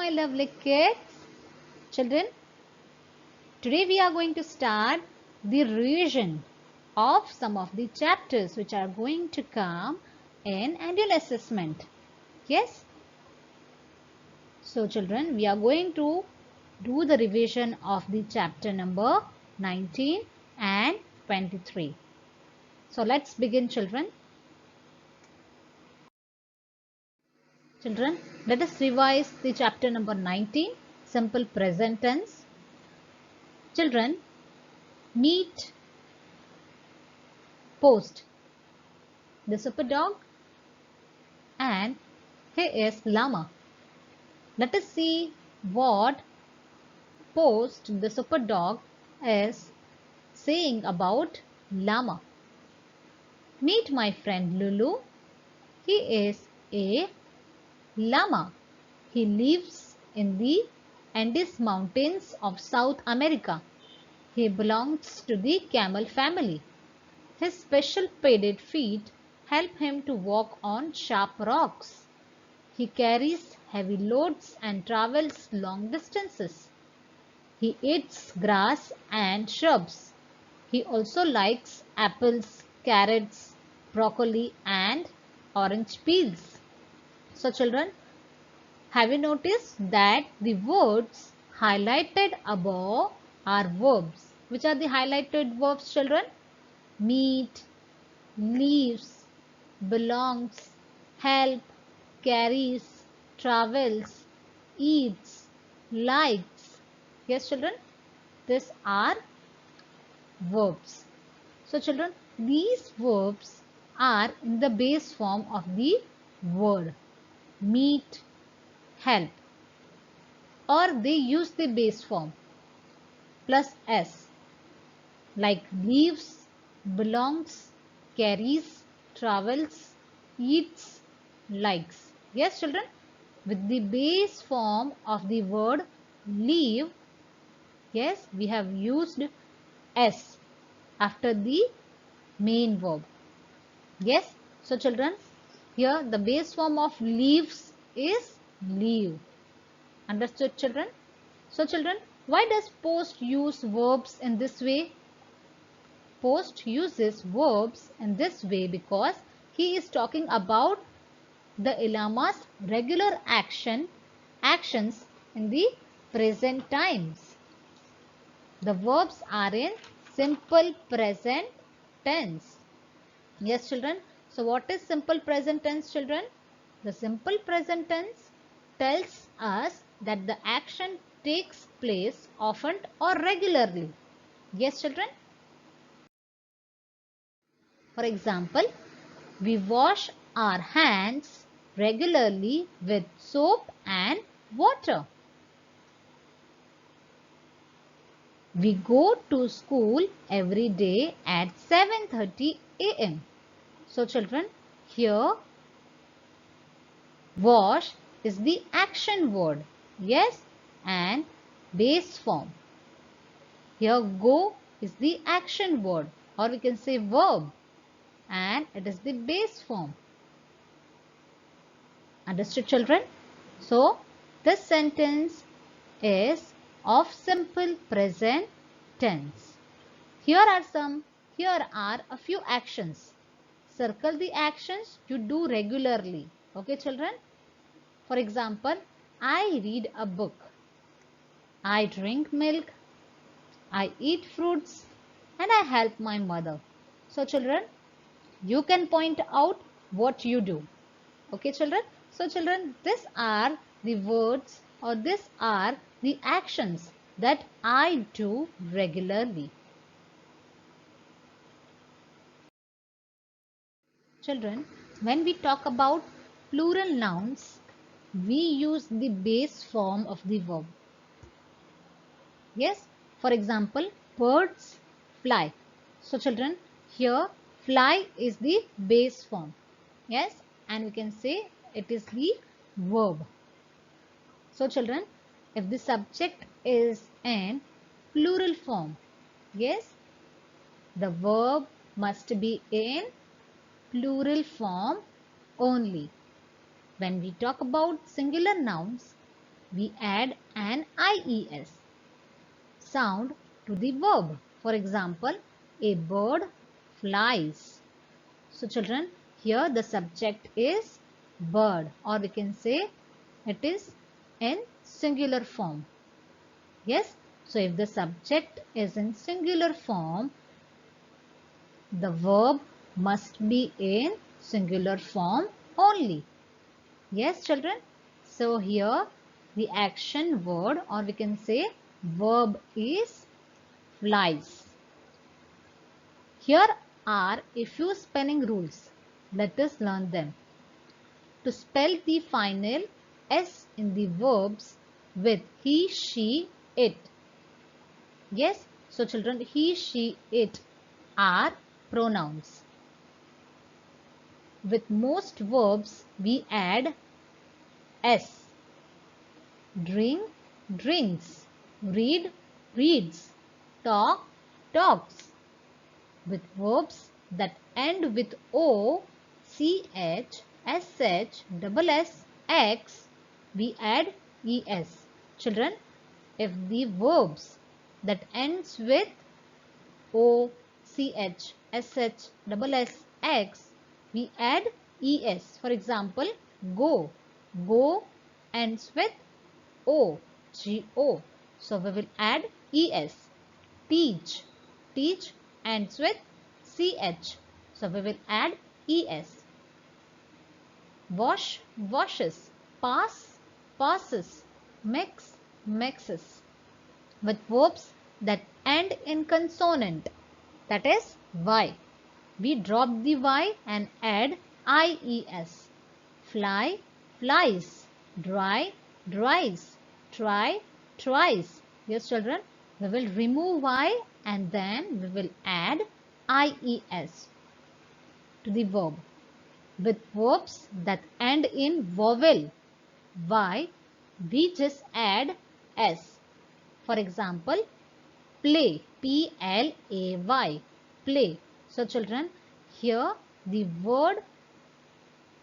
my lovely kids. Children, today we are going to start the revision of some of the chapters which are going to come in annual assessment. Yes? So children, we are going to do the revision of the chapter number 19 and 23. So let's begin, children. Children, let us revise the chapter number 19, simple present tense. Children, meet, Post, the super dog, and he is llama. Let us see what Post, the super dog, is saying about llama. Meet my friend Lulu. He is a llama. He lives in the Andes Mountains of South America. He belongs to the camel family. His special padded feet help him to walk on sharp rocks. He carries heavy loads and travels long distances. He eats grass and shrubs. He also likes apples, carrots, broccoli and orange peels. So children, have you noticed that the words highlighted above are verbs? Which are the highlighted verbs, children? Meet, leaves, belongs, help, carries, travels, eats, likes. Yes, children, these are verbs. So, children, these verbs are in the base form of the word meet, help, or they use the base form plus s like leaves, belongs, carries, travels, eats, likes. Yes, children, with the base form of the word leave, yes, we have used s after the main verb. Yes, so children, here the base form of leaves is leave. Understood, children? So children, why does Post use verbs in this way? Post uses verbs in this way because he is talking about the llama's regular actions in the present times. The verbs are in simple present tense. Yes, children. So what is simple present tense, children? The simple present tense tells us that the action takes place often or regularly. Yes, children. For example, we wash our hands regularly with soap and water. We go to school every day at 7:30 a.m. So children, here wash is the action word. Yes, and base form. Here go is the action word, or we can say verb, and it is the base form. Understood, children? So, this sentence is of simple present tense. Here are a few actions. Circle the actions you do regularly. Okay, children? For example, I read a book. I drink milk. I eat fruits. And I help my mother. So, children, you can point out what you do. Okay, children? So, children, these are the words or these are the actions that I do regularly. Children, when we talk about plural nouns, we use the base form of the verb. Yes, for example, birds fly. So, children, here fly is the base form. Yes, and we can say it is the verb. So children, if the subject is in plural form, yes, the verb must be in plural form only. When we talk about singular nouns, we add an IES sound to the verb. For example, a bird flies. So children, here the subject is bird, or we can say it is in singular form. Yes, so if the subject is in singular form, the verb must be in singular form only. Yes children, so here the action word, or we can say verb, is flies. Here are a few spelling rules. Let us learn them. To spell the final S in the verbs with he, she, it. Yes, so children, he, she, it are pronouns. With most verbs, we add S. Drink, drinks. Read, reads. Talk, talks. With verbs that end with O, CH, SH, double S, X, we add ES. Children, if the verbs that ends with O, CH, SH, double S, X, we add ES. For example, go. Go ends with O, GO. So we will add ES. Teach. Teach ends with CH. So we will add ES. Wash, washes. Pass, passes. Mix, mixes. With verbs that end in consonant, that is Y, we drop the Y and add IES. Fly, flies. Dry, dries. Try, tries. Yes children, we will remove Y and then we will add IES to the verb. With verbs that end in vowel Y, we just add S. For example, play, P-L-A-Y, play. So children, here the word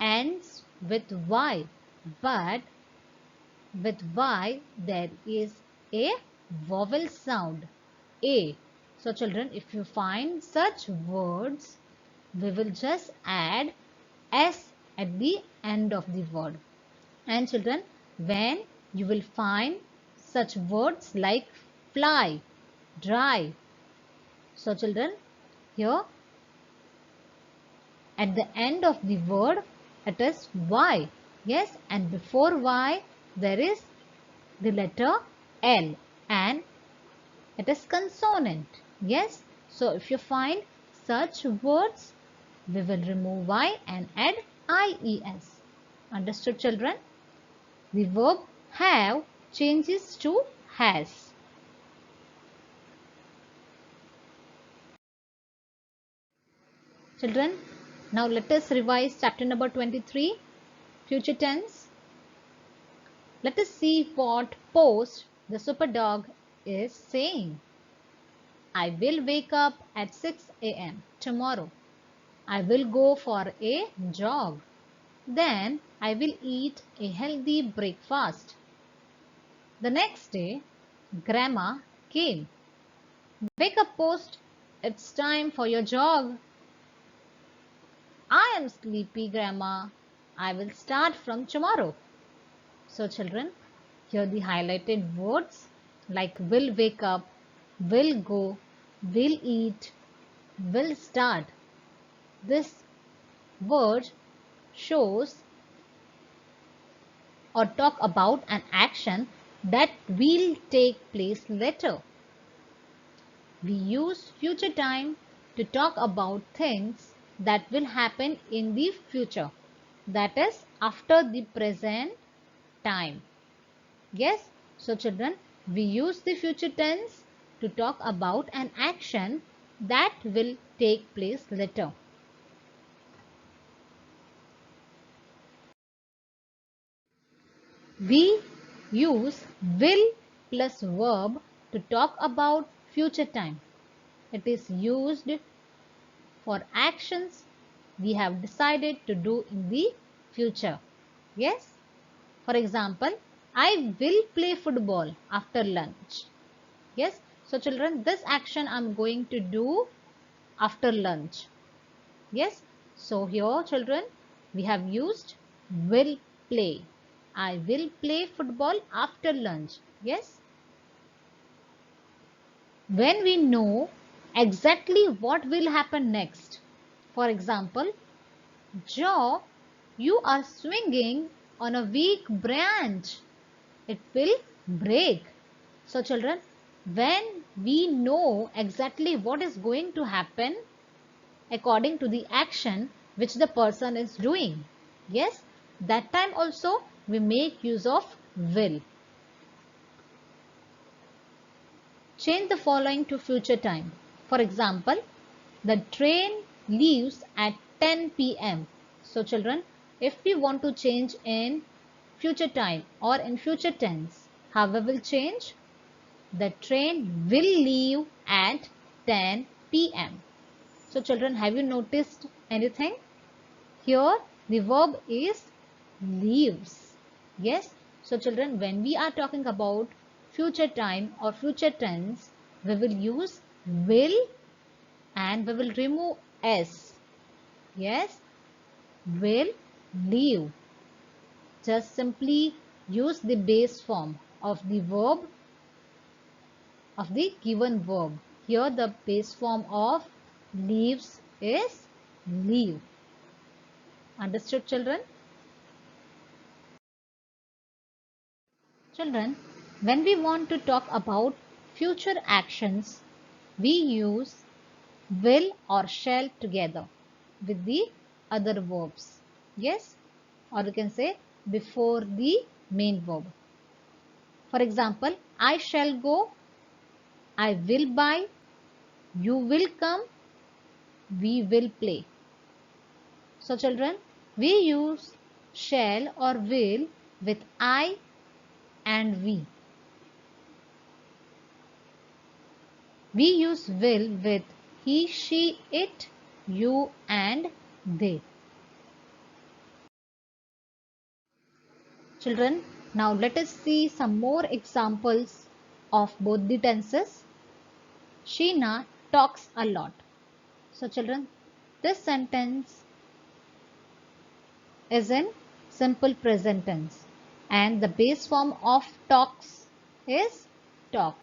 ends with Y, but with Y there is a vowel sound, A. So children, if you find such words, we will just add S at the end of the word. And children, when you will find such words like fly, dry. So children, here at the end of the word it is Y. Yes, and before Y there is the letter L and it is consonant. Yes, so if you find such words, we will remove Y and add IES. Understood children? The verb have changes to has. Children, now let us revise chapter number 23, future tense. Let us see what post the super dog is saying. I will wake up at 6 a.m. tomorrow. I will go for a jog. Then I will eat a healthy breakfast. The next day, Grandma came. Wake up post, it's time for your jog. I am sleepy, Grandma. I will start from tomorrow. So children, here the highlighted words like will wake up, will go, will eat, will start. This word shows or talk about an action that will take place later. We use future time to talk about things that will happen in the future, that is after the present time. Yes, so children, we use the future tense to talk about an action that will take place later. We use will plus verb to talk about future time. It is used for actions we have decided to do in the future. Yes, for example, I will play football after lunch. Yes. So children, this action I'm going to do after lunch. Yes. So here children, we have used will play. I will play football after lunch. Yes. When we know exactly what will happen next. For example, Joe, you are swinging on a weak branch. It will break. So children, when we know exactly what is going to happen according to the action which the person is doing, yes, that time also we make use of will. Change the following to future time. For example, the train leaves at 10 p.m. So children, if we want to change in future time or in future tense, how we will change? The train will leave at 10 p.m. So children, have you noticed anything? Here the verb is leaves. Yes. So children, when we are talking about future time or future tense, we will use will and we will remove s. Yes. Will leave. Just simply use the base form of the verb, of the given verb. Here the base form of leaves is leave. Understood children? Children, when we want to talk about future actions, we use will or shall together with the other verbs. Yes, or you can say before the main verb. For example, I shall go, I will buy, you will come, we will play. So children, we use shall or will with I and we. We use will with he, she, it, you and they. Children, now let us see some more examples of both the tenses. Sheena talks a lot. So children, this sentence is in simple present tense and the base form of talks is talk.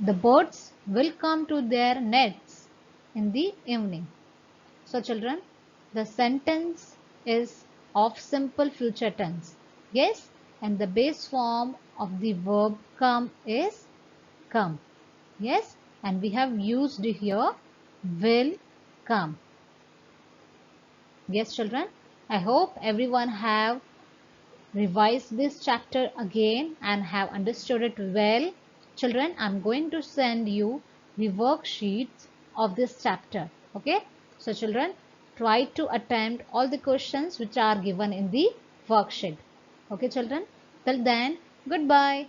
The birds will come to their nests in the evening. So children, the sentence is of simple future tense. Yes, and the base form of the verb come is come. Yes, and we have used here will come. Yes children, I hope everyone have revised this chapter again and have understood it well. Children, I'm going to send you the worksheets of this chapter. Okay. So children, try to attempt all the questions which are given in the worksheet. Okay children. Till then, goodbye.